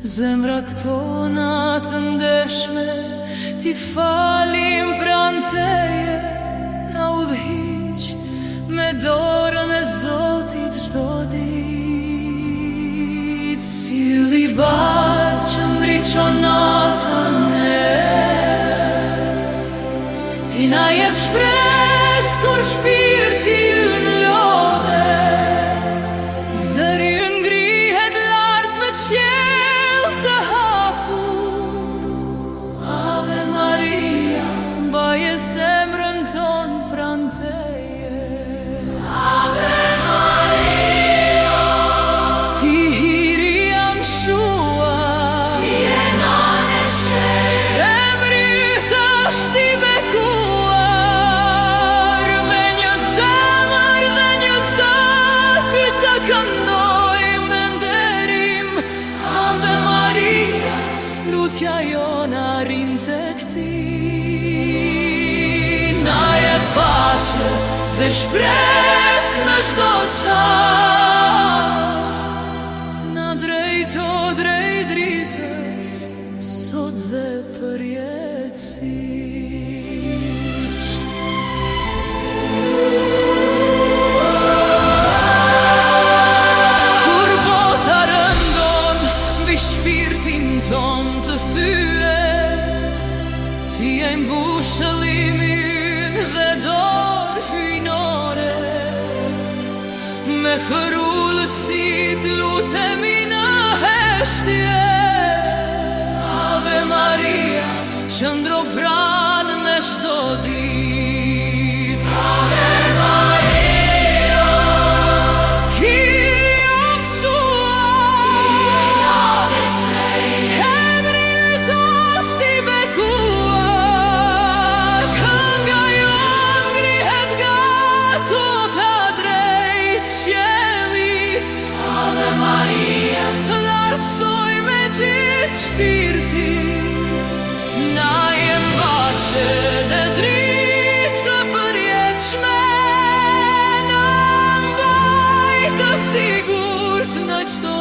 Zemrat tona të ndeshme ti falim pranë teje, na udhëhiq me dorën e Zotit çdo ditë. Silli bar që ndriçon natën e ti na jep shpresë kur shpirti ynë lodhet, zëri ynë ngrihet lart me qiell të hapur. Ave Maria, mbaje zemrën ton pranë teje. Ave Maria, ti hiri jam shua, ti e nane sheh, emri yt është i bekuar, me një zemër dhe një zot ty të këndojmë dhe nderim. Ave Maria, lutja jona arrin tek ti, na jep paqe dhe shpresë në çdo çast, na drejto drejt dritës sot dhe përjetësisht. Kur bota rëndon mbi shpirtin ton të thyer, ti e mbushëllimi ynë dhe dorë hyjnore, me hërullësit lutemi në heshtje. Ave Maria, qëndro pranë me çdo ditë. Ave Maria, hiri jam shua, emri yt është i bekuar, kënga jon ngrihet nga toka drejt qiellit. Ave Maria, të lartësoj me gjithë shpirti, na jem paqe dhe dritë të përjetshme, na mbaj të sigurt në çdo